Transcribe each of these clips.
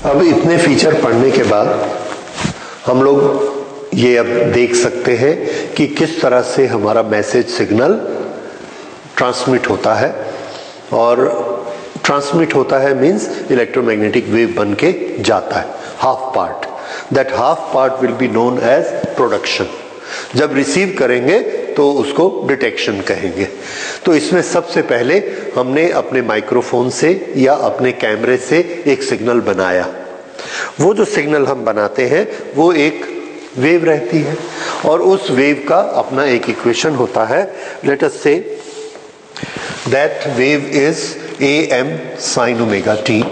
अब इतने फीचर पढ़ने के बाद हम लोग ये अब देख सकते हैं कि किस तरह से हमारा मैसेज सिग्नल ट्रांसमिट होता है, और ट्रांसमिट होता है मीन्स इलेक्ट्रोमैग्नेटिक वेव बन के जाता है half part. That half part will be known as production. जब रिसीव करेंगे तो उसको डिटेक्शन कहेंगे। तो इसमें सबसे पहले हमने अपने माइक्रोफोन से या अपने कैमरे से एक सिग्नल बनाया। वो जो सिग्नल हम बनाते हैं वो एक वेव रहती है, और उस वेव का अपना एक इक्वेशन होता है। Let us say that wave is AM sin omega t,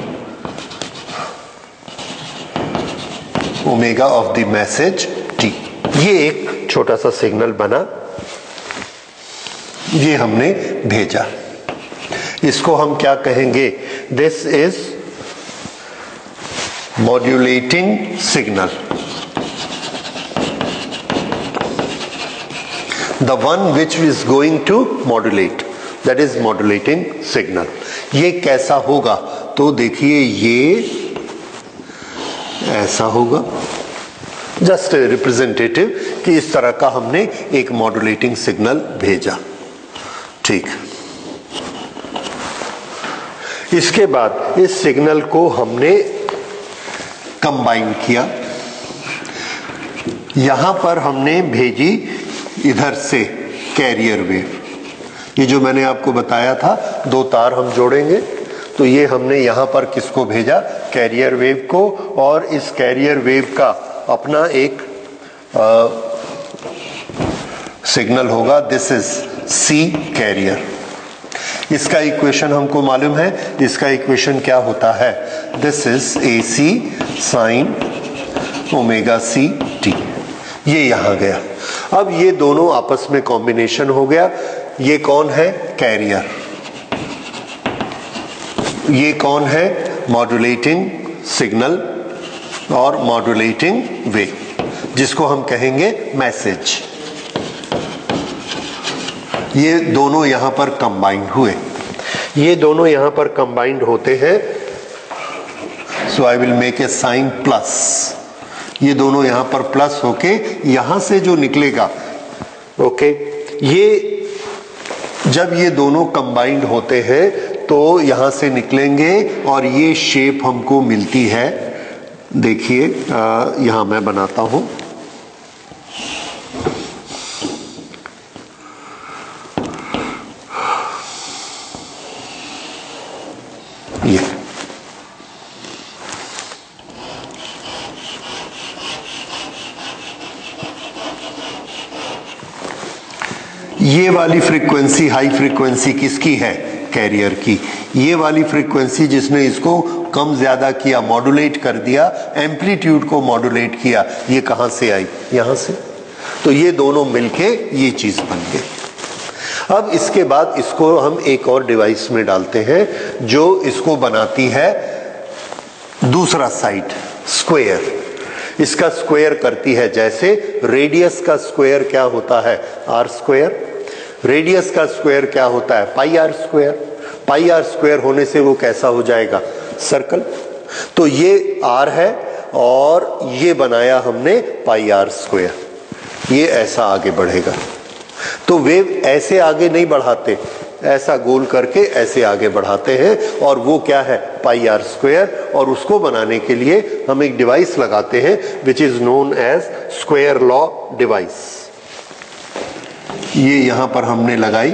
omega of the message t। ये एक छोटा सा सिग्नल बना, ये हमने भेजा। इसको हम क्या कहेंगे? This is modulating signal, the one which is going to modulate, that is modulating signal. ये कैसा होगा? तो देखिए ये ऐसा होगा, जस्ट रिप्रेजेंटेटिव कि इस तरह का हमने एक मॉड्यूलेटिंग सिग्नल भेजा। ठीक, इसके बाद इस सिग्नल को हमने कंबाइन किया। यहां पर हमने भेजी इधर से कैरियर वेव। ये जो मैंने आपको बताया था, दो तार हम जोड़ेंगे, तो ये हमने यहां पर किसको भेजा? कैरियर वेव को। और इस कैरियर वेव का अपना एक सिग्नल होगा, दिस इज C कैरियर। इसका इक्वेशन हमको मालूम है, इसका इक्वेशन क्या होता है? This is AC sin omega C t। ये यहां गया। अब ये दोनों आपस में कॉम्बिनेशन हो गया। ये कौन है? कैरियर। ये कौन है? मॉड्यूलेटिंग सिग्नल और मॉड्यूलेटिंग वेव, जिसको हम कहेंगे मैसेज। ये दोनों यहां पर कंबाइंड हुए। ये दोनों यहां पर कंबाइंड होते हैं, so I will make a sign plus. ये दोनों यहां पर प्लस होके यहां से जो निकलेगा, ओके, ये जब ये दोनों कंबाइंड होते हैं तो यहां से निकलेंगे और ये शेप हमको मिलती है। देखिए यहां मैं बनाता हूं, ये वाली फ्रीक्वेंसी हाई फ्रीक्वेंसी किसकी है? कैरियर की। ये वाली फ्रीक्वेंसी जिसने इसको कम ज्यादा किया, मॉड्यूलेट कर दिया, एम्पलीट्यूड को मॉड्यूलेट किया, ये कहां से आई? यहां से। तो ये दोनों मिलके ये चीज बन गई। अब इसके बाद इसको हम एक और डिवाइस में डालते हैं जो इसको बनाती है दूसरा साइड, स्क्वायर। इसका स्क्वायर करती है, जैसे रेडियस का स्क्वायर क्या होता है? R square. रेडियस का स्क्वायर क्या होता है? पाई R स्क्वायर। पाई R स्क्वायर होने से वो कैसा हो जाएगा? सर्कल। तो ये R है और ये बनाया हमने पाई R स्क्वायर। ये ऐसा आगे बढ़ेगा। तो वेव ऐसे आगे नहीं बढ़ाते, ऐसा गोल करके ऐसे आगे बढ़ाते हैं, और वो क्या है? पाई R स्क्वायर। और उसको बनाने के लिए हम एक डिवाइस लगाते हैं which is known as square law device. ये यहां पर हमने लगाई।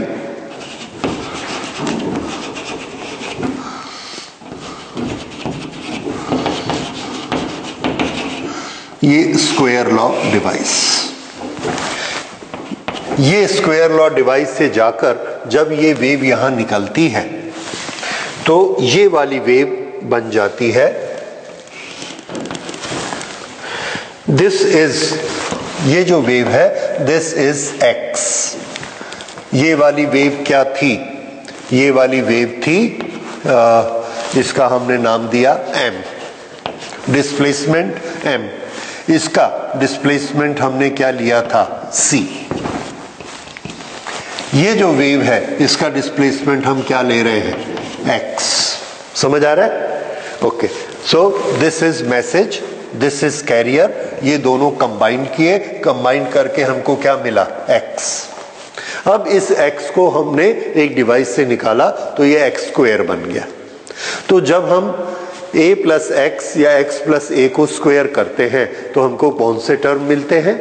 ये स्क्वायर लॉ डिवाइस। ये स्क्वायर लॉ डिवाइस से जाकर जब ये वेव यहां निकलती है तो ये वाली वेव बन जाती है, दिस इज, ये जो वेव है दिस इज X। ये वाली वेव क्या थी? ये वाली वेव थी इसका हमने नाम दिया M, डिस्प्लेसमेंट M। इसका डिस्प्लेसमेंट हमने क्या लिया था? C। ये जो वेव है इसका डिस्प्लेसमेंट हम क्या ले रहे हैं? X। समझ आ रहा है? Okay. So this is message, this is carrier, ये दोनों कंबाइन किए, कंबाइन करके हमको क्या मिला, x। अब इस x को हमने एक डिवाइस से निकाला तो ये x स्क्वायर बन गया। तो जब हम a प्लस एक्स या x प्लस a को स्क्वायर करते हैं तो हमको कौन से टर्म मिलते हैं,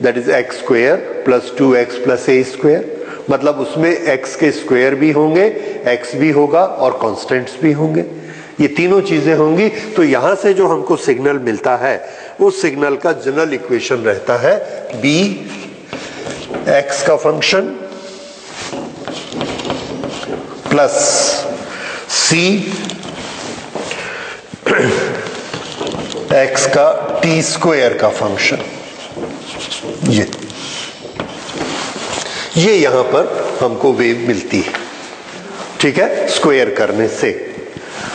that is x square plus 2x plus a square. मतलब उसमें x के स्क्वायर भी होंगे, x भी होगा और कांस्टेंट्स भी होंगे, ये तीनों चीजें होंगी। तो यहां से जो हमको सिग्नल मिलता है उस सिग्नल का जनरल इक्वेशन रहता है b x का फंक्शन प्लस c x का t स्क्वायर का फंक्शन। ये यहां पर हमको वेव मिलती है, ठीक है, स्क्वायर करने से।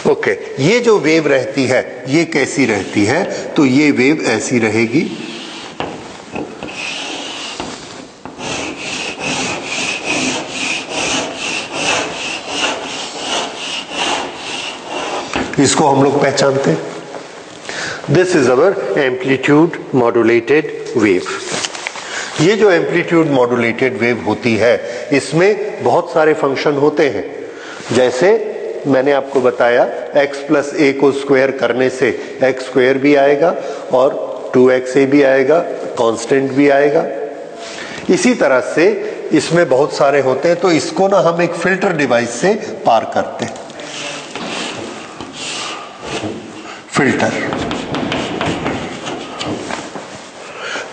ओके, ये जो वेव रहती है ये कैसी रहती है, तो ये वेव ऐसी रहेगी, इसको हम लोग पहचानते हैं, this is our amplitude modulated wave. ये जो एम्पलीट्यूड मॉड्यूलेटेड वेव होती है इसमें बहुत सारे फंक्शन होते हैं, जैसे मैंने आपको बताया x प्लस a को स्क्वायर करने से x स्क्वायर भी आएगा और 2xa भी आएगा, कांस्टेंट भी आएगा। इसी तरह से इसमें बहुत सारे होते हैं, तो इसको ना हम एक फिल्टर डिवाइस से पार करते हैं, फिल्टर।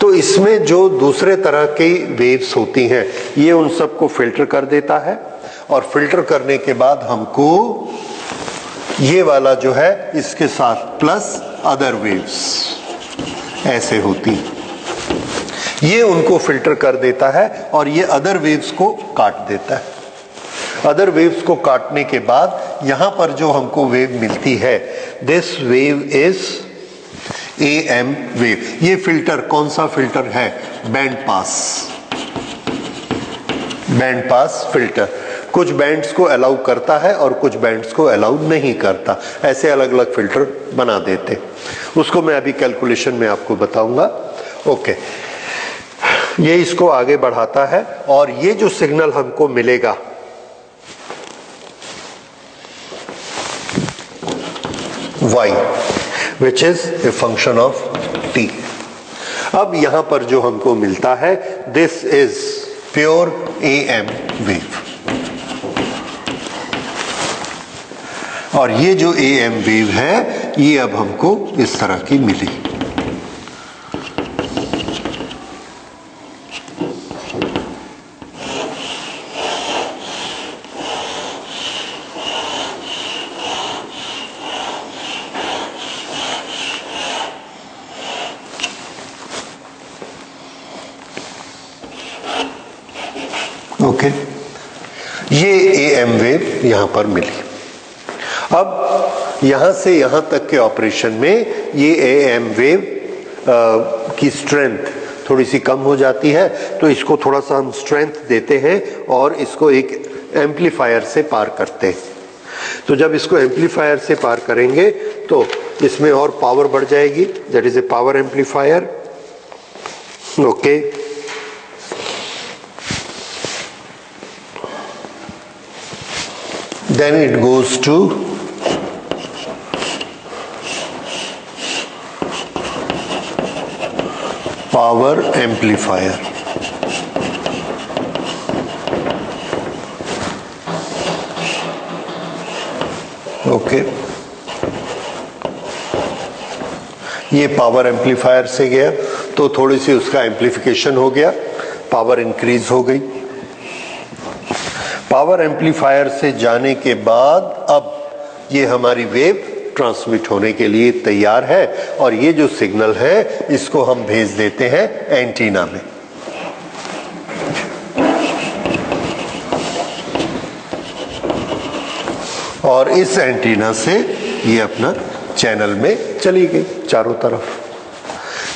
तो इसमें जो दूसरे तरह की वेव्स होती हैं ये उन सबको फिल्टर कर देता है, और फिल्टर करने के बाद हमको ये वाला जो है इसके साथ प्लस अदर वेव्स ऐसे होती, ये उनको फिल्टर कर देता है और ये अदर वेव्स को काट देता है। अदर वेव्स को काटने के बाद यहां पर जो हमको वेव मिलती है, this wave is AM wave. ये फिल्टर कौन सा फिल्टर है, band pass, band pass filter. कुछ बैंड्स को अलाउ करता है और कुछ बैंड्स को अलाउ नहीं करता, ऐसे अलग अलग फिल्टर बना देते, उसको मैं अभी कैलकुलेशन में आपको बताऊंगा। ओके, ये इसको आगे बढ़ाता है और ये जो सिग्नल हमको मिलेगा y which is a function of t। अब यहां पर जो हमको मिलता है this is pure AM wave, और ये जो AM वेव है ये अब हमको इस तरह की मिली। ओके, ये AM वेव यहां पर मिली। अब यहां से यहां तक के ऑपरेशन में ये AM वेव की स्ट्रेंथ थोड़ी सी कम हो जाती है, तो इसको थोड़ा सा हम स्ट्रेंथ देते हैं और इसको एक एम्पलीफायर से पार करते हैं। तो जब इसको एम्पलीफायर से पार करेंगे तो इसमें और पावर बढ़ जाएगी, that is a power amplifier. Okay, then it goes to power amplifier। Okay, ये पावर एम्पलीफायर से गया तो थोड़ी सी उसका एम्पलीफिकेशन हो गया, पावर इंक्रीज हो गई। पावर एम्पलीफायर से जाने के बाद अब ये हमारी वेव ट्रांसमिट होने के लिए तैयार है, और ये जो सिग्नल है इसको हम भेज देते हैं एंटीना में। और इस एंटीना से ये अपना चैनल में चली गई चारों तरफ।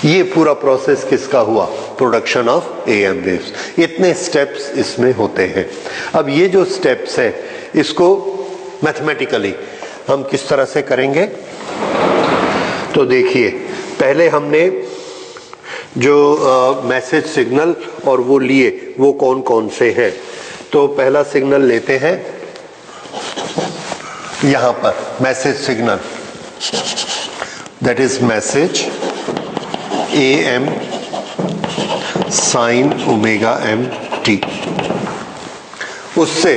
ये पूरा प्रोसेस किसका हुआ, प्रोडक्शन ऑफ AM वेव्स। इतने स्टेप्स इसमें होते हैं। अब ये जो स्टेप्स है इसको मैथमेटिकली हम किस तरह से करेंगे, तो देखिए पहले हमने जो मैसेज सिग्नल और वो लिए वो कौन कौन से हैं। तो पहला सिग्नल लेते हैं यहां पर message signal, that is message AM sine omega m t. उससे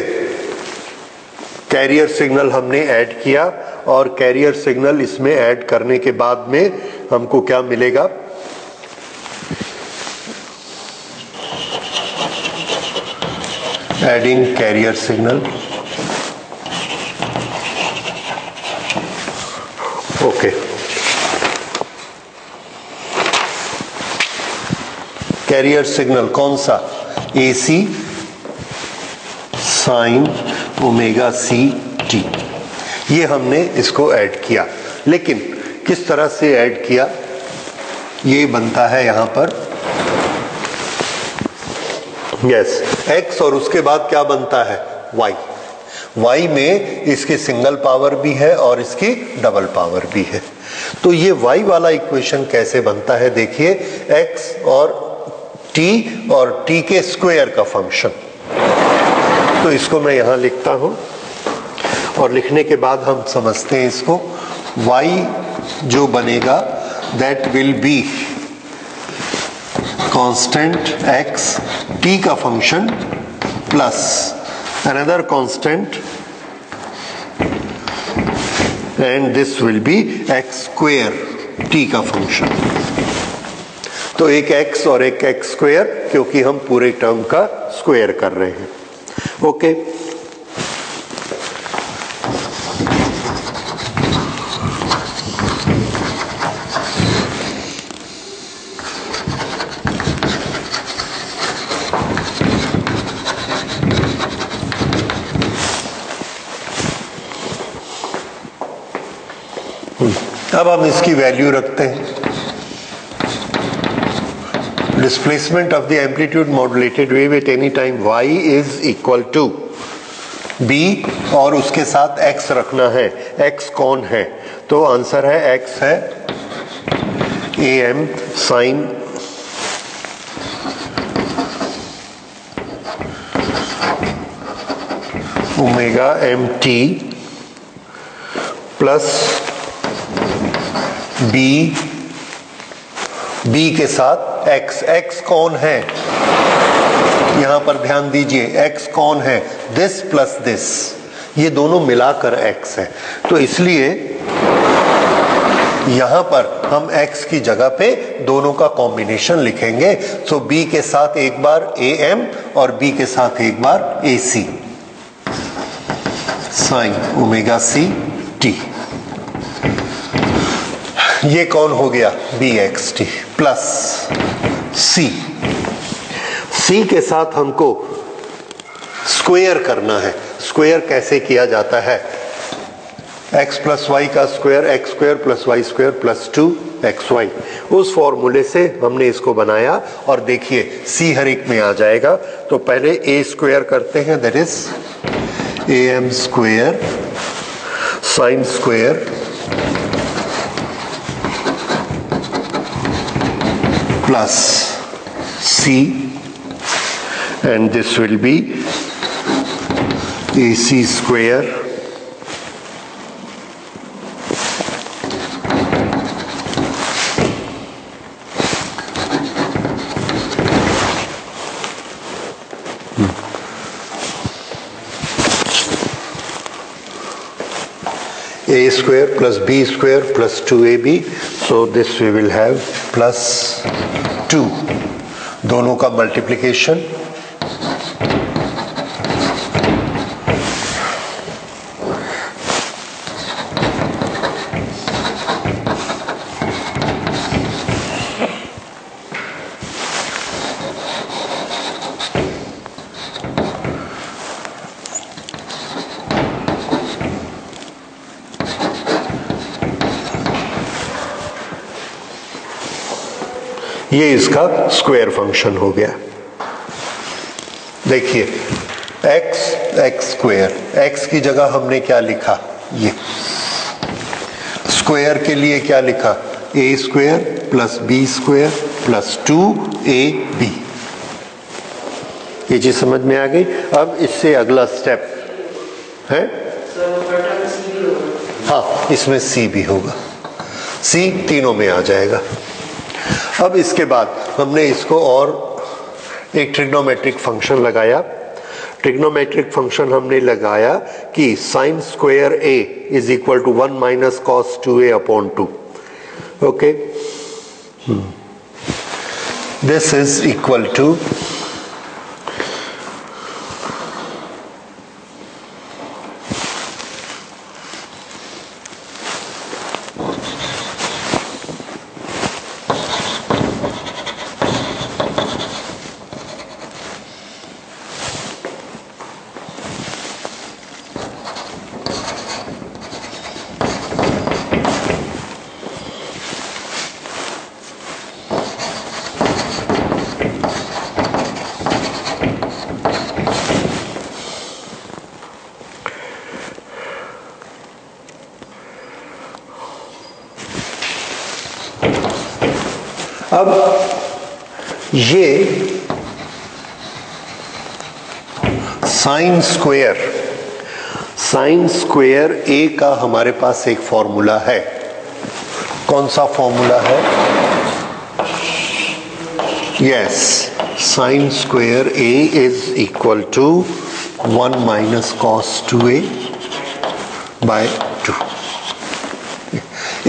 कैरियर सिग्नल हमने ऐड किया और कैरियर सिग्नल इसमें ऐड करने के बाद में हमको क्या मिलेगा, adding carrier signal, okay. Carrier signal कौन सा, AC साइन ओमेगा सी टी, ये हमने इसको ऐड किया। लेकिन किस तरह से ऐड किया, ये बनता है यहां पर यस x और उसके बाद क्या बनता है y। y में इसकी सिंगल पावर भी है और इसकी डबल पावर भी है। तो ये y वाला इक्वेशन कैसे बनता है, देखिए x और t के स्क्वायर का फंक्शन। तो इसको मैं यहां लिखता हूं और लिखने के बाद हम समझते हैं इसको। y जो बनेगा that will be constant x t का function plus another constant and this will be x square t का फंक्शन। तो एक x और एक x स्क्वायर, क्योंकि हम पूरे टर्म का स्क्वायर कर रहे हैं। ओके अब हम इसकी वैल्यू रखते हैं। Displacement of the amplitude modulated wave at any time y is equal to b और उसके साथ x रखना है। x कौन है, तो आंसर है x है am sine omega m t plus b के साथ x कौन है, यहां पर ध्यान दीजिए x कौन है, दिस प्लस दिस, ये दोनों मिलाकर x है। तो इसलिए यहां पर हम x की जगह पे दोनों का कॉम्बिनेशन लिखेंगे। सो b के साथ एक बार am और b के साथ एक बार ac साइन ओमेगा सी टी। ये कौन हो गया, bxt प्लस c के साथ हमको स्क्वायर करना है। स्क्वायर कैसे किया जाता है, x प्लस वाई का square x square plus y square plus 2xy। उस फॉर्मूले से हमने इसको बनाया और देखिए c हर एक में आ जाएगा। तो पहले a स्क्वायर करते हैं, that is am square sine square plus c and this will be ac square a square plus b square plus 2ab, so this we will have plus 2, दोनों का मल्टीप्लिकेशन ये इसका स्क्वायर फंक्शन हो गया। देखिए x square, x की जगह हमने क्या लिखा, ये स्क्वायर के लिए क्या लिखा, A square plus B square plus 2ab। ये चीज समझ में आ गई। अब इससे अगला स्टेप है, हाँ इसमें सी भी होगा, सी तीनों में आ जाएगा। अब इसके बाद हमने इसको और एक ट्रिग्नोमेट्रिक फंक्शन लगाया। ट्रिग्नोमेट्रिक फंक्शन हमने लगाया कि sine square A is equal to 1 minus cos 2a upon 2। Okay, this is equal to अब ये साइन स्क्वायर ए का हमारे पास एक फॉर्मूला है। कौन सा फॉर्मूला है? Yes, sine square A is equal to 1 minus cos 2a by 2।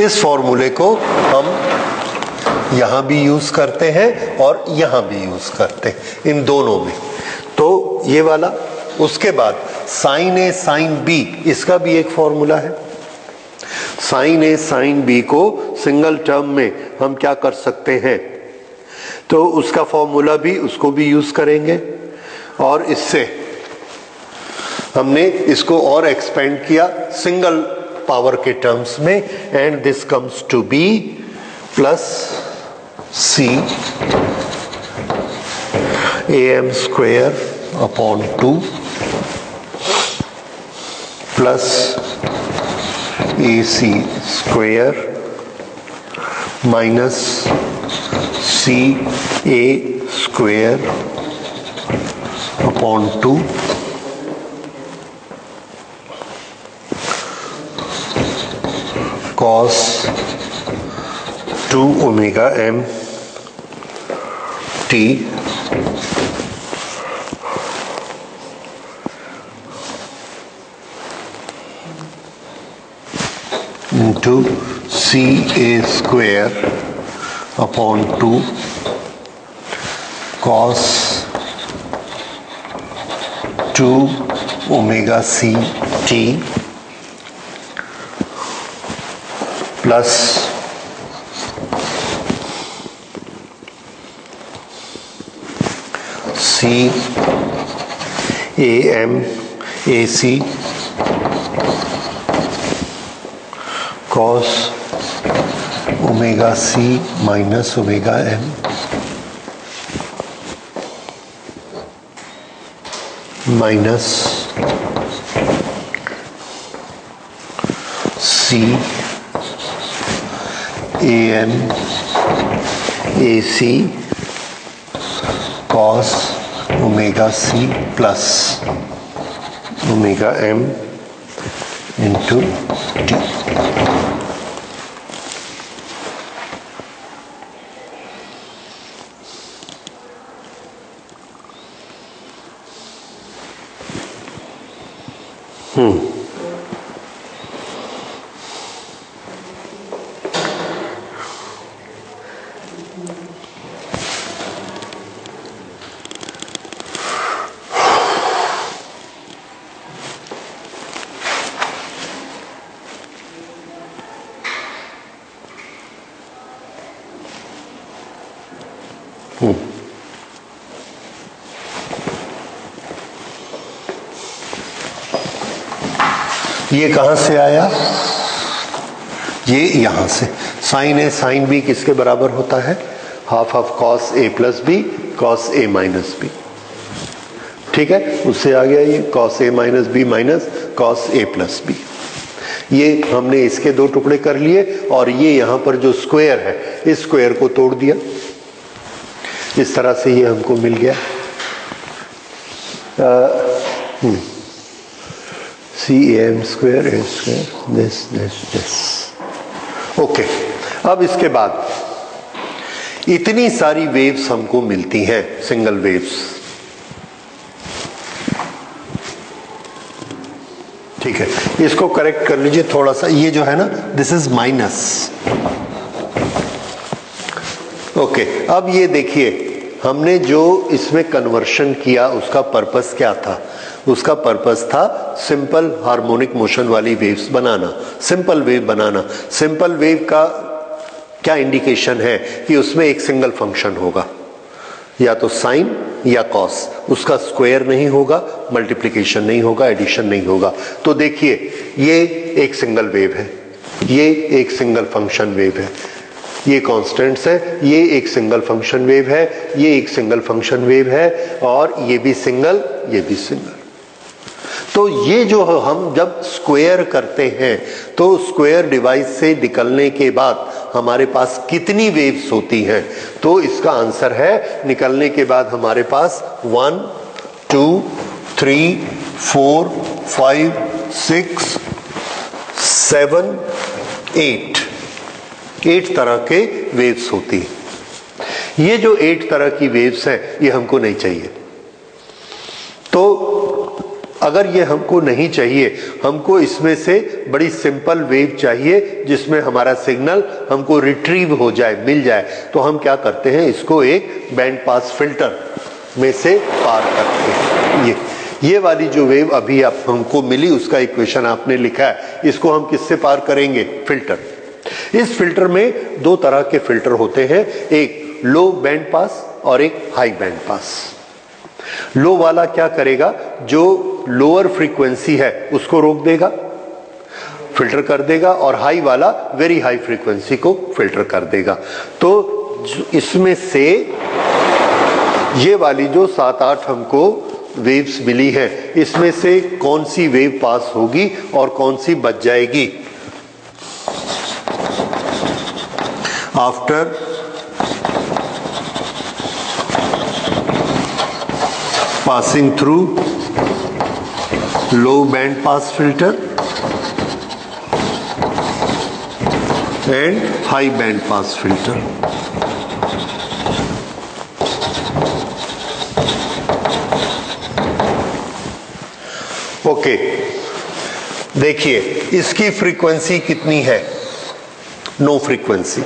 इस फॉर्मूले को हम यहां भी यूज करते हैं और यहां भी यूज करते हैं, इन दोनों में। तो ये वाला, उसके बाद साइन ए साइन बी, इसका भी एक फॉर्मूला है। साइन ए साइन बी को सिंगल टर्म में हम क्या कर सकते हैं, तो उसका फॉर्मूला भी, उसको भी यूज करेंगे। और इससे हमने इसको और एक्सपेंड किया सिंगल पावर के टर्म्स में, and this comes to be plus C am square upon 2 plus AC square minus CA square upon 2 cos 2 omega m t into CA square upon 2 cos 2 omega c t plus C AM AC cos omega C minus omega m minus C AM AC cos omega c plus omega m into t। ये कहां से आया? ये यहां से। Sign ए sine B किसके बराबर होता है? Half of cos A plus B cos A minus B. ठीक है, उससे आ गया ये cos A minus B minus cos A plus B. ये हमने इसके दो टुकड़े कर लिए और ये यहां पर जो स्क्वायर है इस स्क्वायर को तोड़ दिया, इस तरह से ये हमको मिल गया CAM square A square this. Okay, अब इसके बाद इतनी सारी वेव्स हमको मिलती हैं, सिंगल वेव्स, ठीक है। इसको करेक्ट कर लीजिए थोड़ा सा, ये जो है ना दिस इज माइनस। ओके, अब ये देखिए हमने जो इसमें कन्वर्शन किया उसका पर्पस क्या था? उसका पर्पस था सिंपल हार्मोनिक मोशन वाली वेव्स बनाना, सिंपल वेव बनाना। सिंपल वेव का क्या इंडिकेशन है कि उसमें एक सिंगल फंक्शन होगा, या तो साइन या कॉस, उसका स्क्वायर नहीं होगा, मल्टीप्लिकेशन नहीं होगा, एडिशन नहीं होगा। तो देखिए ये एक सिंगल वेव है, ये एक सिंगल फंक्शन वेव है, ये कांस्टेंट्स है, ये एक सिंगल फंक्शन वेव है, ये एक सिंगल फंक्शन वेव है, और ये भी सिंगल, ये भी सिंगल। तो ये जो हम जब स्क्वायर करते हैं तो स्क्वायर डिवाइस से निकलने के बाद हमारे पास कितनी वेव्स होती हैं? तो इसका आंसर है, निकलने के बाद हमारे पास 1 2 3 4 5 6 7 8 तरह के वेव्स होती हैं। ये जो 8 तरह की वेव्स हैं ये हमको नहीं चाहिए। तो अगर ये हमको नहीं चाहिए, हमको इसमें से बड़ी सिंपल वेव चाहिए जिसमें हमारा सिग्नल हमको रिट्रीव हो जाए, मिल जाए, तो हम क्या करते हैं, इसको एक बैंड पास फिल्टर में से पार करते हैं। ये वाली जो वेव अभी आप हमको मिली उसका इक्वेशन आपने लिखा है, इसको हम किससे पार करेंगे? फिल्टर। इस फिल्टर में दो तरह के फिल्टर होते हैं, एक लो बैंड पास और एक हाई बैंड पास। लो वाला क्या करेगा, जो लोअर फ्रीक्वेंसी है उसको रोक देगा, फिल्टर कर देगा, और हाई वाला वेरी हाई फ्रीक्वेंसी को फिल्टर कर देगा। तो इसमें से ये वाली जो 7-8 हमको वेव्स मिली है, इसमें से कौन सी वेव पास होगी और कौन सी बच जाएगी? After passing through low band pass filter and high band pass filter. Okay, देखिए इसकी फ्रीक्वेंसी कितनी है? No frequency.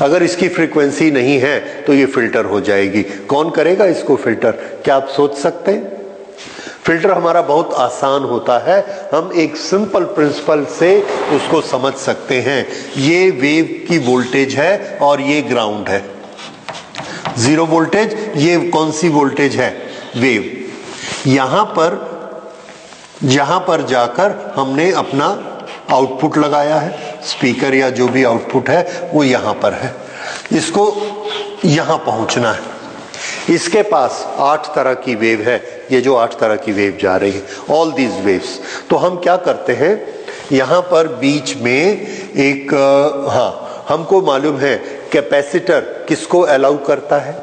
अगर इसकी फ्रीक्वेंसी नहीं है तो ये फिल्टर हो जाएगी। कौन करेगा इसको फिल्टर? क्या आप सोच सकते हैं? फिल्टर हमारा बहुत आसान होता है, हम एक सिंपल प्रिंसिपल से उसको समझ सकते हैं। ये वेव की वोल्टेज है और ये ग्राउंड है, 0 वोल्टेज। ये कौन सी वोल्टेज है? वेव। यहां पर जाकर हमने अपना आउटपुट लगाया है, स्पीकर या जो भी आउटपुट है वो यहां पर है, इसको यहां पहुंचना है। इसके पास 8 तरह की वेव है, ये जो 8 तरह की वेव जा रही है, ऑल दीज वेव्स। तो हम क्या करते हैं, यहां पर बीच में एक हमको मालूम है कैपेसिटर किसको अलाउ करता है?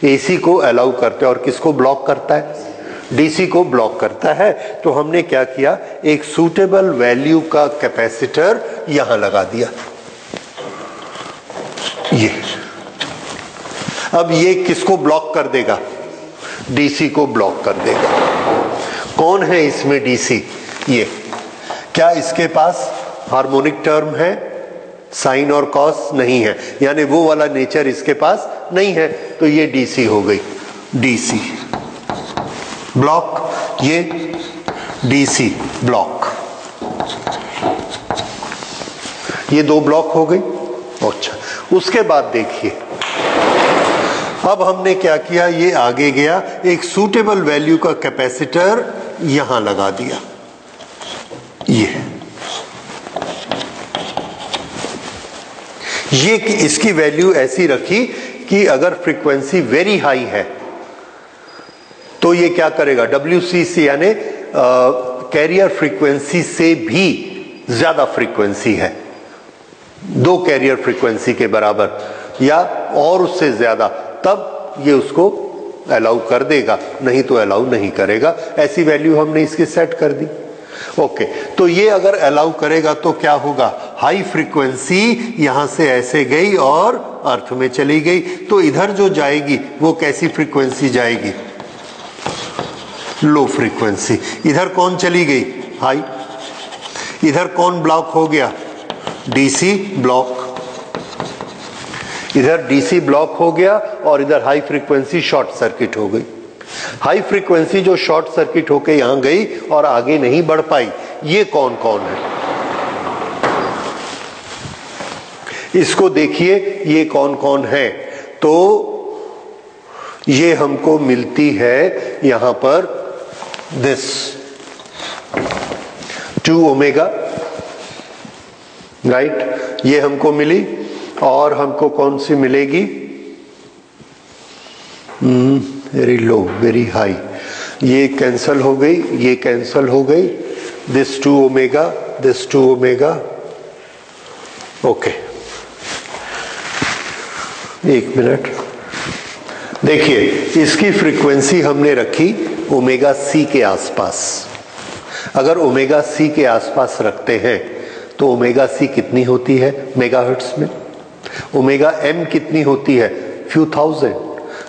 एसी को अलाउ करता है। और किसको ब्लॉक करता है? डीसी को ब्लॉक करता है। तो हमने क्या किया, एक सूटेबल वैल्यू का कैपेसिटर यहां लगा दिया। ये अब ये किसको ब्लॉक कर देगा? डीसी को ब्लॉक कर देगा। कौन है इसमें डीसी? ये। क्या इसके पास हार्मोनिक टर्म है? साइन और कॉस नहीं है, यानी वो वाला नेचर इसके पास नहीं है, तो ये डीसी हो गई। डीसी ब्लॉक, ये डीसी ब्लॉक, ये 2 ब्लॉक हो गई। अच्छा, उसके बाद देखिए अब हमने क्या किया, ये आगे गया, एक सूटेबल वैल्यू का कैपेसिटर यहां लगा दिया। ये इसकी वैल्यू ऐसी रखी कि अगर फ्रीक्वेंसी वेरी हाई है तो ये क्या करेगा, WCC यानी कैरियर फ्रीक्वेंसी से भी ज्यादा फ्रीक्वेंसी है, 2 कैरियर फ्रीक्वेंसी के बराबर या और उससे ज्यादा, तब ये उसको अलाउ कर देगा, नहीं तो अलाउ नहीं करेगा। ऐसी वैल्यू हमने इसकी सेट कर दी। ओके, तो ये अगर अलाउ करेगा तो क्या होगा, हाई फ्रीक्वेंसी यहां से ऐसे गई और अर्थ में चली गई, तो इधर जो जाएगी वो कैसी फ्रीक्वेंसी जाएगी, लो फ्रीक्वेंसी। इधर कौन चली गई, हाई। इधर कौन ब्लॉक हो गया, डीसी ब्लॉक। इधर डीसी ब्लॉक हो गया और इधर हाई फ्रीक्वेंसी शॉर्ट सर्किट हो गई। हाई फ्रीक्वेंसी जो शॉर्ट सर्किट होके यहां गई और आगे नहीं बढ़ पाई, ये कौन कौन है, इसको देखिए, ये कौन कौन है। तो ये हमको मिलती है यहां पर दिस 2 ओमेगा, राइट, ये हमको मिली। और हमको कौन सी मिलेगी, वेरी लो, वेरी हाई, ये कैंसल हो गई, ये कैंसल हो गई, this 2 omega, this 2 omega. Okay, एक मिनट, देखिए इसकी फ्रीक्वेंसी हमने रखी ओमेगा सी के आसपास। अगर ओमेगा सी के आसपास रखते हैं तो ओमेगा सी कितनी होती है मेगाहर्ट्ज में, ओमेगा एम कितनी होती है, फ्यू थाउजेंड,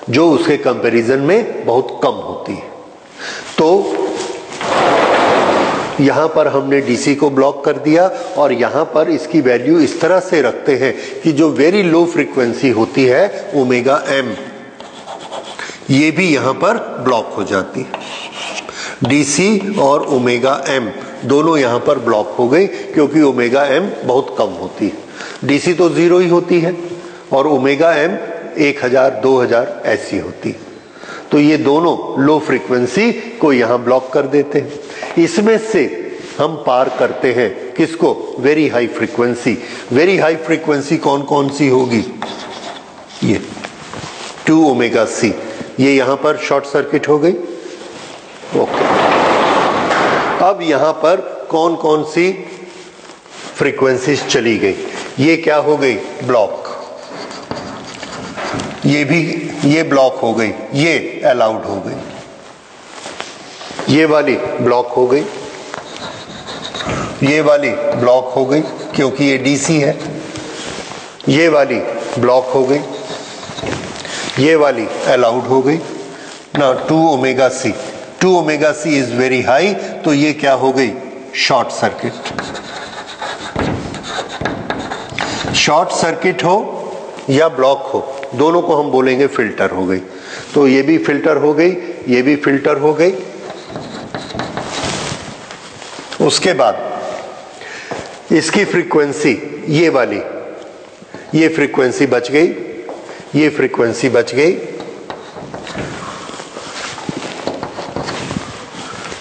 जो उसके कंपैरिजन में बहुत कम होती है। तो यहां पर हमने डीसी को ब्लॉक कर दिया और यहां पर इसकी वैल्यू इस तरह से रखते हैं कि जो वेरी लो फ्रीक्वेंसी होती है ओमेगा एम, ये भी यहां पर ब्लॉक हो जाती है। डीसी और ओमेगा एम दोनों यहां पर ब्लॉक हो गई क्योंकि ओमेगा एम बहुत कम होती है। डीसी तो 0 ही होती है और ओमेगा एम 1000 2000 ऐसी होती है। तो ये दोनों लो फ्रीक्वेंसी को यहां ब्लॉक कर देते हैं। इसमें से हम पार करते हैं किसको, very high frequency. Very high frequency कौन कौन सी होगी, ये 2 ओमेगा सी, ये यहां पर शॉर्ट सर्किट हो गई। ओके, अब यहां पर कौन कौन सी फ्रीक्वेंसीज चली गई, ये क्या हो गई, ब्लॉक, ये भी, ये ब्लॉक हो गई, ये अलाउड हो गई, ये वाली ब्लॉक हो गई, ये वाली ब्लॉक हो गई क्योंकि ये डीसी है, ये वाली ब्लॉक हो गई, ये वाली अलाउड हो गई ना। 2 omega C, 2 omega C is very high, तो ये क्या हो गई, शॉर्ट सर्किट। शॉर्ट सर्किट हो या ब्लॉक हो, दोनों को हम बोलेंगे फिल्टर हो गई। तो ये भी फिल्टर हो गई, ये भी फिल्टर हो गई। उसके बाद इसकी फ्रीक्वेंसी ये वाली, ये फ्रीक्वेंसी बच गई, ये फ्रीक्वेंसी बच गई।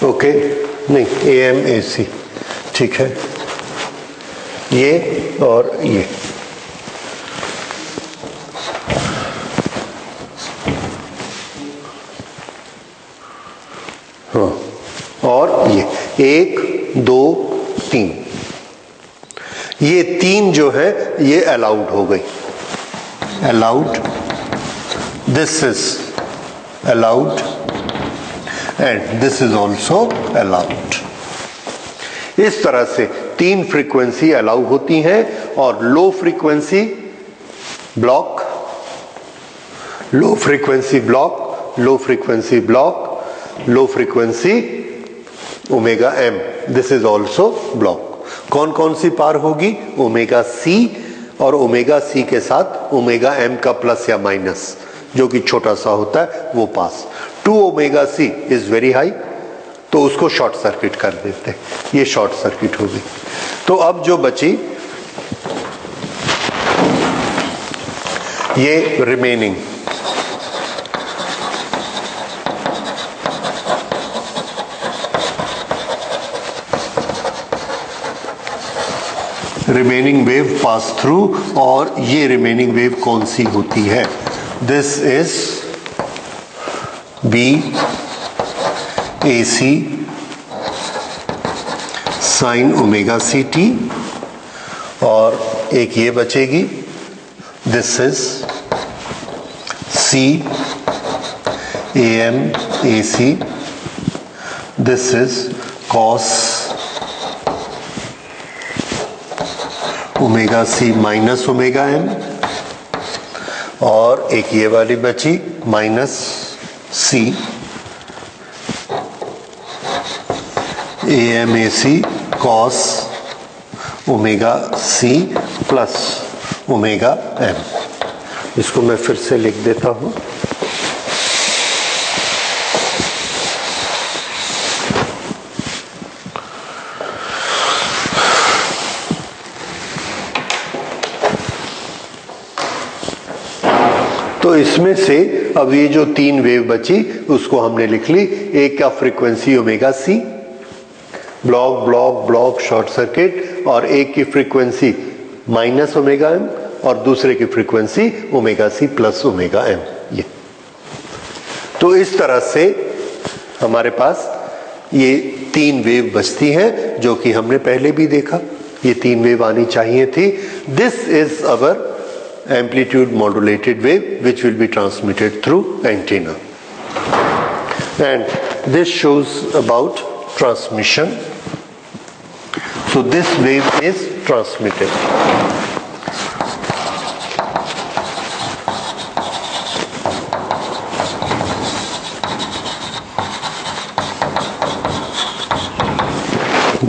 ओके, नहीं, AM AC, ठीक है, ये और ये। हाँ, और ये 1 2 3, ये 3 जो है ये अलाउड हो गई, allowed, this is allowed and this is also allowed. इस तरह से 3 फ्रीक्वेंसी अलाउ होती हैं और low frequency block, low frequency block, low frequency block, low frequency omega M, this is also block. कौन कौन सी पार होगी, ओमेगा सी और ओमेगा सी के साथ ओमेगा एम का प्लस या माइनस जो कि छोटा सा होता है वो pass. 2 omega C is very high, तो उसको शॉर्ट सर्किट कर देते हैं, ये शॉर्ट सर्किट हो गई। तो अब जो बची ये remaining, remaining wave pass through, और ये रिमेनिंग वेव कौन सी होती है, this is B AC sine omega C T, और एक ये बचेगी, this is C A M A C, this is cos omega C minus omega M, और एक ये वाली बची minus C A M A C cos omega C plus omega M. इसको मैं फिर से लिख देता हूं। तो इसमें से अब ये जो तीन वेव बची उसको हमने लिख ली। एक का frequency omega C, block block block short circuit, और एक की फ्रीक्वेंसी माइनस ओमेगा एम, और दूसरे की frequency omega C plus omega M. ये तो इस तरह से हमारे पास ये तीन वेव बचती हैं, जो कि हमने पहले भी देखा। ये तीन वेव आनी चाहिए थी। This is our amplitude modulated wave which will be transmitted through antenna, and this shows about transmission. So this wave is transmitted.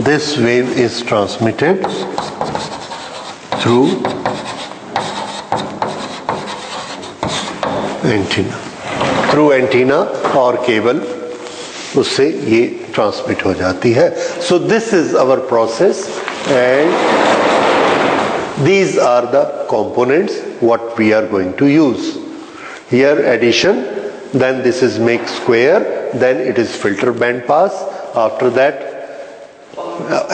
This wave is transmitted through antenna, through antenna और cable, उससे ये transmit हो जाती है। So this is our process and these are the components what we are going to use. Here addition, then this is make square, then it is filter band pass, after that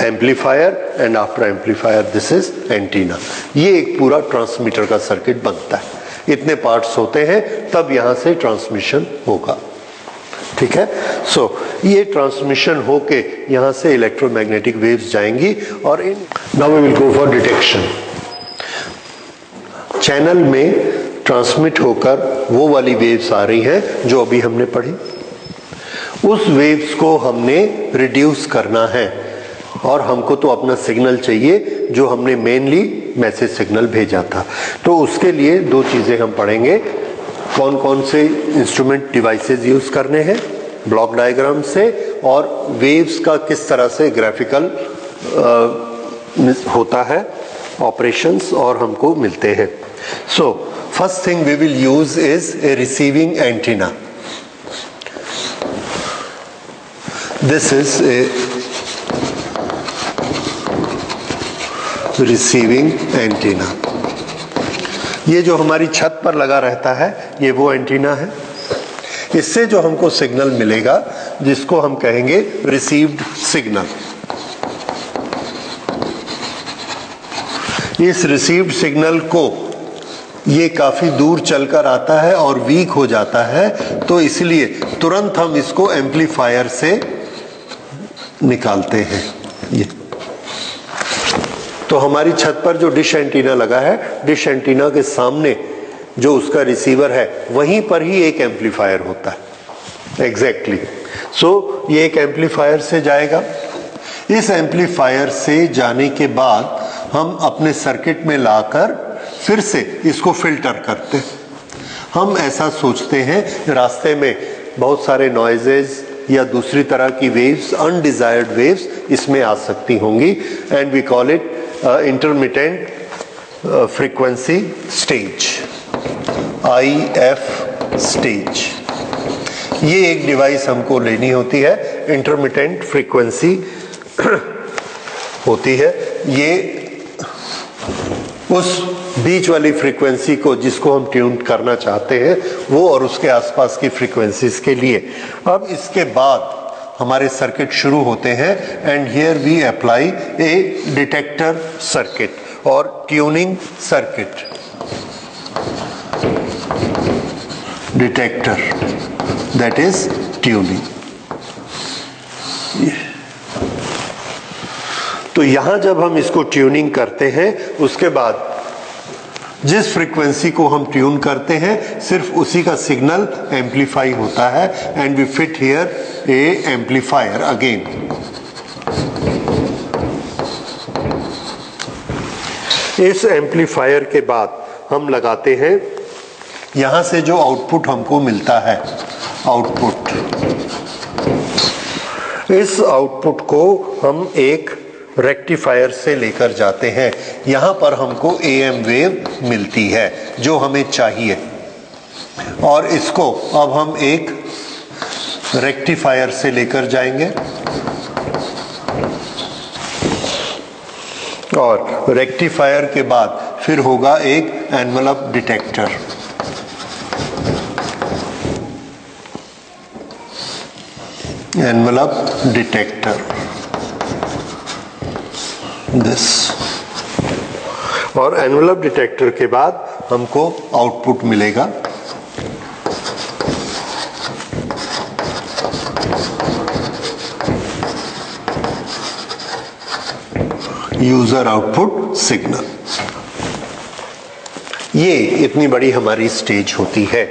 amplifier, and after amplifier this is antenna. ये एक पूरा transmitter का circuit बनता है। इतने parts होते हैं, तब यहां से ट्रांसमिशन होगा। ठीक है। सो ये ट्रांसमिशन होके यहां से इलेक्ट्रोमैग्नेटिक वेव्स जाएंगी, और इन now we will go for detection. Channel में ट्रांसमिट होकर वो वाली वेव्स आ रही हैं जो अभी हमने पढ़ी। उस वेव्स को हमने रिड्यूस करना है, और हमको तो अपना सिग्नल चाहिए जो हमने मेनली मैसेज सिग्नल भेजा था। तो उसके लिए दो चीजें हम पढ़ेंगे। कौन कौन से इंस्ट्रूमेंट डिवाइसेस यूज करने हैं ब्लॉक डायग्राम से, और वेव्स का किस तरह से ग्राफिकल होता है ऑपरेशंस, और हमको मिलते हैं। So first thing we will use is a receiving antenna. This is a receiving antenna. ये जो हमारी छत पर लगा रहता है, ये वो एंटीना है। इससे जो हमको सिग्नल मिलेगा, जिसको हम कहेंगे रिसीव्ड सिग्नल। इस रिसीव्ड सिग्नल को ये काफी दूर चलकर आता है और वीक हो जाता है, तो इसलिए तुरंत हम इसको एम्पलीफायर से निकालते हैं। ये तो हमारी छत पर जो डिश एंटीना लगा है, डिश एंटीना के सामने जो उसका रिसीवर है, वहीं पर ही एक एम्पलीफायर होता है। एग्जैक्टली। सो ये एक एम्पलीफायर से जाएगा। इस एम्पलीफायर से जाने के बाद हम अपने सर्किट में लाकर फिर से इसको फिल्टर करते हैं। हम ऐसा सोचते हैं रास्ते में बहुत सारे नॉइजेज या दूसरी तरह की वेव्स, अनडिजायर्ड वेव्स इसमें आ सकती होंगी, and we call it intermittent frequency stage, IF stage. ये एक डिवाइस हमको लेनी होती है, इंटरमिटेंट फ्रीक्वेंसी होती है। ये उस बीच वाली फ्रीक्वेंसी को जिसको हम ट्यून करना चाहते हैं, वो और उसके आसपास की फ्रीक्वेंसीज के लिए। अब इसके बाद हमारे सर्किट शुरू होते हैं, and here we apply a detector circuit और tuning circuit. Detector, that is tuning. तो यहां जब हम इसको ट्यूनिंग करते हैं उसके बाद जिस फ्रीक्वेंसी को हम ट्यून करते हैं सिर्फ उसी का सिग्नल एम्पलीफाई होता है and we fit here a amplifier again. इस एम्पलीफायर के बाद हम लगाते हैं यहां से जो आउटपुट हमको मिलता है, आउटपुट, इस आउटपुट को हम एक रेक्टिफायर से लेकर जाते हैं। यहां पर हमको AM वेव मिलती है जो हमें चाहिए और इसको अब हम एक रेक्टिफायर से लेकर जाएंगे और रेक्टिफायर के बाद फिर होगा एक envelope detector. Envelope detector this, और एनवलप डिटेक्टर के बाद हमको आउटपुट मिलेगा यूजर आउटपुट सिग्नल। ये इतनी बड़ी हमारी स्टेज होती है।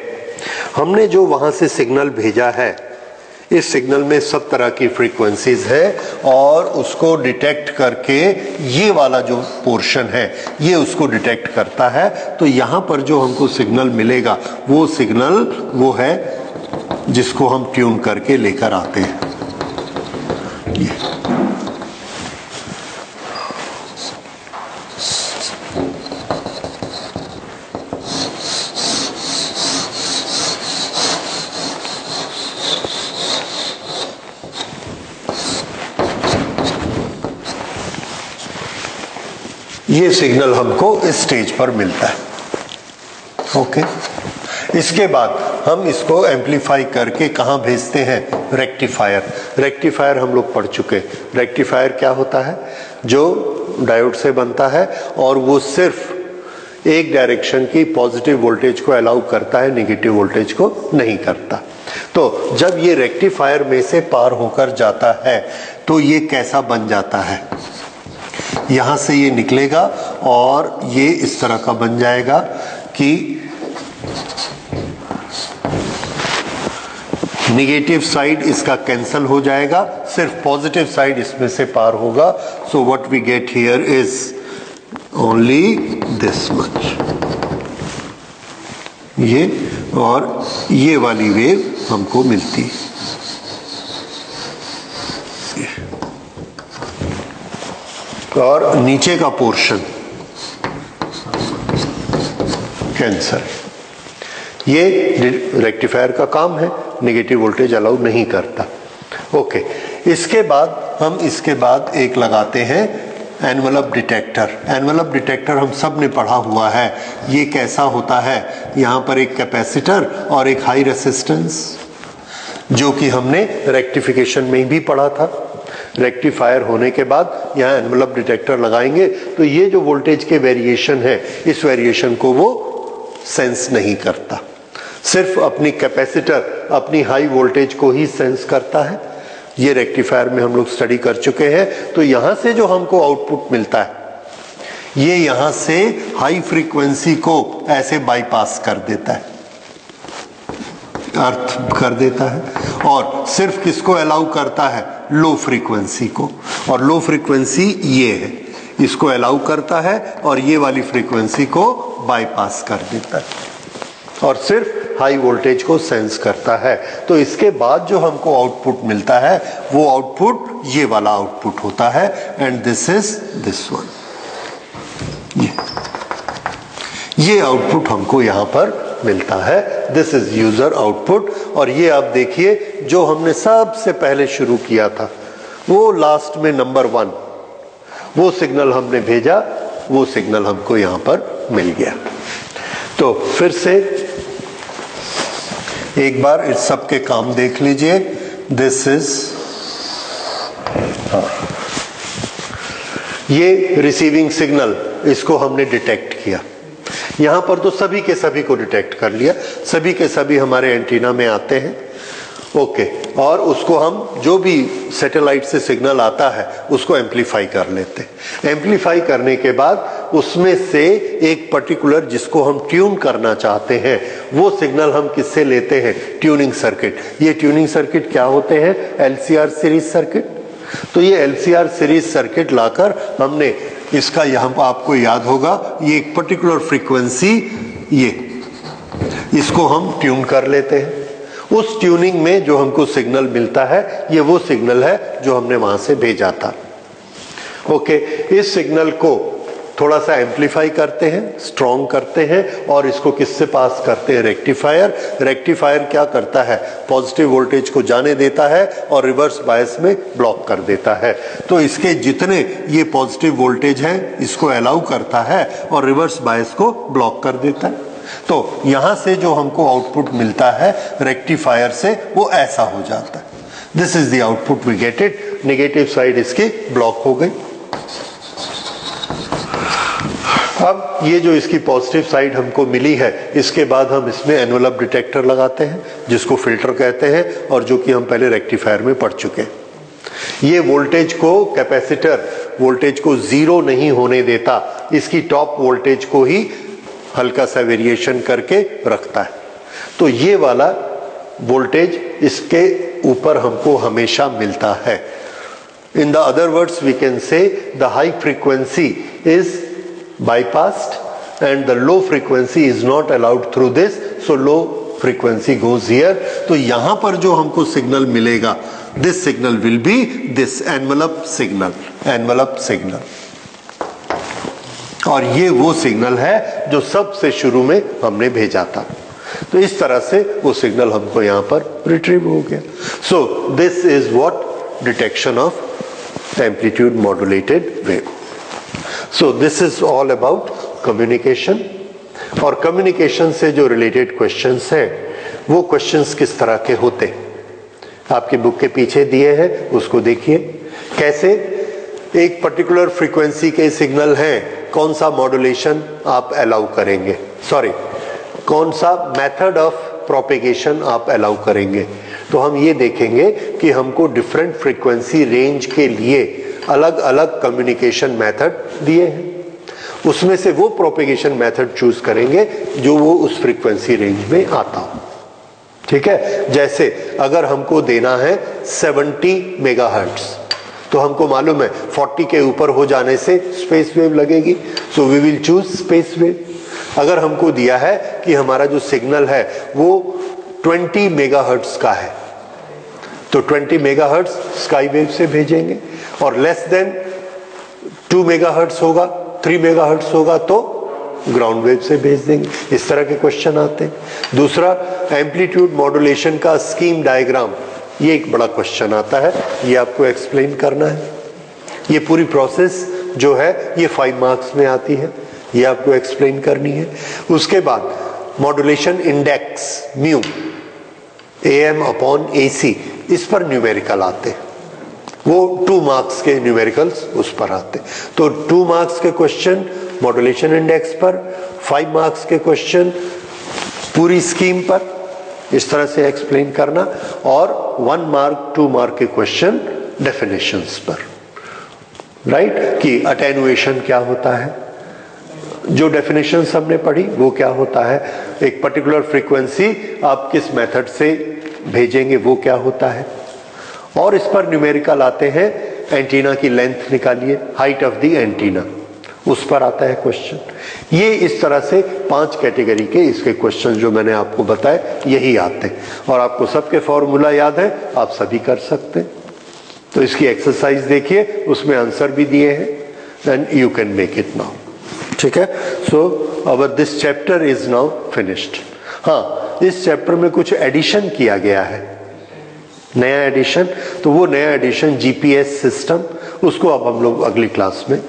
हमने जो वहां से सिग्नल भेजा है, इस सिग्नल में सब तरह की फ्रीक्वेंसीज है और उसको डिटेक्ट करके ये वाला जो पोर्शन है ये उसको डिटेक्ट करता है। तो यहां पर जो हमको सिग्नल मिलेगा वो सिग्नल वो है जिसको हम ट्यून करके लेकर आते हैं। ये सिग्नल हमको इस स्टेज पर मिलता है। ओके, इसके बाद हम इसको एम्पलीफाई करके कहाँ भेजते हैं, रेक्टिफायर। रेक्टिफायर हम लोग पढ़ चुके। रेक्टिफायर क्या होता है, जो डायोड से बनता है और वो सिर्फ एक डायरेक्शन की पॉजिटिव वोल्टेज को अलाउ करता है, नेगेटिव वोल्टेज को नहीं करता। तो जब ये रेक्टिफायर में से पार होकर जाता है तो ये कैसा बन जाता है, यहां से ये निकलेगा और ये इस तरह का बन जाएगा कि नेगेटिव साइड इसका कैंसल हो जाएगा, सिर्फ पॉजिटिव साइड इसमें से पार होगा। So what we get here is only this much, ये और ये वाली वेव हमको मिलती है। और नीचे का पोर्शन कैंसर। ये रेक्टिफायर का काम है, नेगेटिव वोल्टेज अलाउ नहीं करता। ओके, इसके बाद एक लगाते हैं एनवलप डिटेक्टर। एनवलप डिटेक्टर हम सब ने पढ़ा हुआ है। ये कैसा होता है, यहाँ पर एक कैपेसिटर और एक हाई रेसिस्टेंस, जो कि हमने रेक्टिफिकेशन में भी पढ़ा था। रेक्टिफायर होने के बाद यहाँ एनवलप डिटेक्टर लगाएंगे तो ये जो वोल्टेज के वेरिएशन है, इस वेरिएशन को वो सेंस नहीं करता, सिर्फ अपनी कैपेसिटर, अपनी हाई वोल्टेज को ही सेंस करता है। ये रेक्टिफायर में हम लोग स्टडी कर चुके हैं। तो यहां से जो हमको आउटपुट मिलता है, ये यहां से हाई फ्रीक्वेंसी को ऐसे बाईपास कर देता है, अर्थ कर देता है, और सिर्फ किसको अलाउ करता है, लो फ्रीक्वेंसी को। और लो फ्रीक्वेंसी ये है, इसको अलाउ करता है और ये वाली फ्रीक्वेंसी को बाईपास कर देता है और सिर्फ हाई वोल्टेज को सेंस करता है। तो इसके बाद जो हमको आउटपुट मिलता है वो आउटपुट ये वाला आउटपुट होता है, and this is this one. ये आउटपुट हमको यहां पर मिलता है, दिस इज यूजर आउटपुट। और ये आप देखिए जो हमने सबसे पहले शुरू किया था, वो लास्ट में नंबर 1, वो सिग्नल हमने भेजा, वो सिग्नल हमको यहां पर मिल गया। तो फिर से एक बार इस सब के काम देख लीजिए। दिस इज, ये रिसीविंग सिग्नल, इसको हमने डिटेक्ट किया। यहां पर तो सभी के सभी को डिटेक्ट कर लिया, सभी के सभी हमारे एंटीना में आते हैं। ओके और उसको हम जो भी सैटेलाइट से सिग्नल आता है उसको एम्पलीफाई कर लेते हैं। एम्पलीफाई करने के बाद उसमें से एक पर्टिकुलर जिसको हम ट्यून करना चाहते हैं वो सिग्नल हम किससे लेते हैं, ट्यूनिंग सर्किट। ये ट्यूनिंग सर्किट क्या होते हैं, एलसीआर सीरीज सर्किट। तो ये एलसीआर सीरीज सर्किट लाकर हमने इसका यहाँ आपको याद होगा ये एक पर्टिकुलर फ्रीक्वेंसी, ये इसको हम ट्यून कर लेते हैं। उस ट्यूनिंग में जो हमको सिग्नल मिलता है ये वो सिग्नल है जो हमने वहां से भेजा था। ओके, इस सिग्नल को थोड़ा सा एम्पलीफाई करते हैं, स्ट्रॉन्ग करते हैं और इसको किससे पास करते हैं, रेक्टिफायर। रेक्टिफायर क्या करता है, पॉजिटिव वोल्टेज को जाने देता है और रिवर्स बायस में ब्लॉक कर देता है। तो इसके जितने ये पॉजिटिव वोल्टेज हैं इसको अलाउ करता है और रिवर्स बायस को ब्लॉक कर देता है। तो यहां से जो हमको आउटपुट मिलता है रेक्टिफायर से वो ऐसा हो जाता है। This is the output we get it. Negative side इसकी ब्लॉक हो गई। अब ये जो इसकी पॉजिटिव साइड हमको मिली है इसके बाद हम इसमें एनवलप डिटेक्टर लगाते हैं जिसको फिल्टर कहते हैं और जो कि हम पहले रेक्टिफायर में पढ़ चुके हैं। ये वोल्टेज को, कैपेसिटर वोल्टेज को जीरो नहीं होने देता, इसकी टॉप वोल्टेज को ही हल्का सा वेरिएशन करके रखता है। तो ये वाला वोल्टेज इसके ऊपर हमको हमेशा मिलता है। In the other words we can say the high frequency is bypassed and the low frequency is not allowed through this, so low frequency goes here। तो यहां पर जो हमको सिग्नल मिलेगा, this signal will be this envelope signal, envelope signal। और ये वो signal है जो सबसे शुरू में हमने भेजा था। तो इस तरह से वो सिग्नल हमको यहां पर रिट्रीव हो गया। सो this is what detection of amplitude modulated wave. So this is all about communication। और कम्युनिकेशन से जो रिलेटेड क्वेश्चंस हैं वो क्वेश्चंस किस तरह के होते हैं, आपकी बुक के पीछे दिए हैं, उसको देखिए। कैसे एक पर्टिकुलर फ्रीक्वेंसी के सिग्नल हैं, कौन सा मॉड्यूलेशन आप अलाउ करेंगे, सॉरी कौन सा मेथड ऑफ प्रोपेगेशन आप अलाउ करेंगे। तो हम ये देखेंगे कि हमको डिफरेंट फ्रीक्वेंसी रेंज के लिए अलग अलग कम्युनिकेशन मेथड दिए हैं, उसमें से वो प्रोपेगेशन मेथड चूज करेंगे जो वो उस फ्रीक्वेंसी रेंज में आता हो। ठीक है, जैसे अगर हमको देना है 70 मेगाहर्ट्ज तो हमको मालूम है 40 के ऊपर हो जाने से स्पेस वेव लगेगी, so we will choose space wave. अगर हमको दिया है कि हमारा जो सिग्नल है वो 20 मेगाहर्ट्ज का है तो 20 मेगाहर्ट्ज स्काई वेव से भेजेंगे, और लेस देन 2 मेगाहर्ट्ज होगा, 3 मेगाहर्ट्ज होगा तो ग्राउंड वेव से भेज देंगे। इस तरह के क्वेश्चन आते हैं। दूसरा, एम्पलीट्यूड मॉड्यूलेशन का स्कीम डायग्राम, ये एक बड़ा क्वेश्चन आता है, ये आपको एक्सप्लेन करना है। ये पूरी प्रोसेस जो है ये 5 मार्क्स में आती है, ये आपको एक्सप्लेन करनी है। उसके बाद मॉड्यूलेशन इंडेक्स म्यू AM/AC, इस पर न्यूमेरिकल आते हैं, वो 2 मार्क्स के न्यूमेरिकल्स उस पर आते। तो 2 मार्क्स के क्वेश्चन मॉड्यूलेशन इंडेक्स पर, 5 मार्क्स के क्वेश्चन पूरी स्कीम पर, इस तरह से एक्सप्लेन करना, और 1 मार्क 2 मार्क के क्वेश्चन डेफिनेशंस पर, राइट, कि अटेनुएशन क्या होता है, जो डेफिनेशंस हमने पढ़ी वो क्या होता है, एक पर्टिकुलर फ्रीक्वेंसी आप किस मेथड से भेजेंगे वो क्या होता है, और इस पर न्यूमेरिकल आते हैं। एंटीना की लेंथ निकालिए, हाइट ऑफ द एंटीना, उस पर आता है क्वेश्चन। ये इस तरह से 5 कैटेगरी के इसके क्वेश्चन जो मैंने आपको बताए यही आते हैं, और आपको सबके फॉर्मूला याद है, आप सभी कर सकते हैं। तो इसकी एक्सरसाइज देखिए, उसमें आंसर भी दिए हैं, and you can make it now. ठीक है, so our this chapter is now finished. हाँ, इस चैप्टर में कुछ एडिशन किया गया है, नया एडिशन, तो वो नया एडिशन GPS सिस्टम, उसको अब हम लोग अगली क्लास में